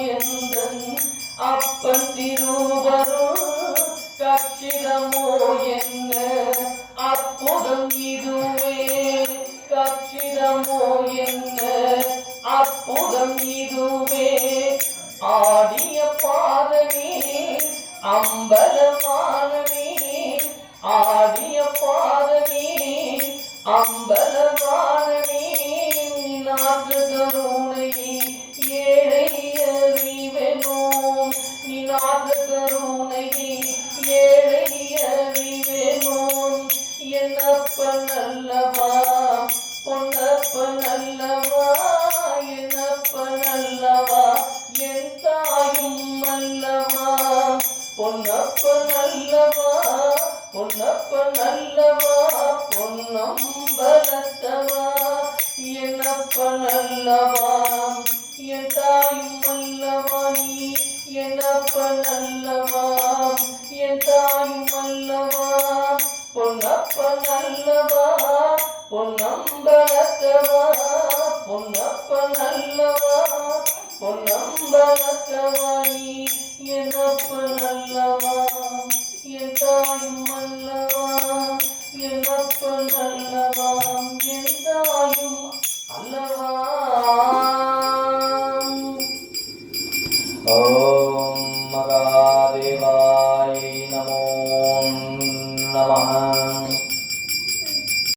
எந்தன் அப்பன் திருவருள் கச்சிதமோ என்ன அற்புதம் இதுவே கச்சிதமோ என்ன அற்புதம் இதுவே ஆடிய பாதமே அம்பலமானமே ஆடிய பாதமே அம்பலமானமே நினாது கருணையே ஏழை அறிவெனோம் நினாது கருணையே ஏழை அறிவெனோம் என்னப்பன் அல்லவா பொன்னப்பன் அல்லவா என்னப்பன் அல்லவா என் தாயும் அல்லவா பொன்னப்பன் அல்லவா பொன்னப்பன் அல்லவா பொன்னம்பலத்தவா என்னப்பன் அல்லவா என் தாயும் அல்லவா நீ என்னப்பன் அல்லவா என் தாயும் அல்லவா பொன்னப்பன் அல்லவா பொன்னம்பலத்தவா பொன்னப்பன் அல்லவா பொன்னம்பலத்தவா நீ என்னப்பன் அல்லவா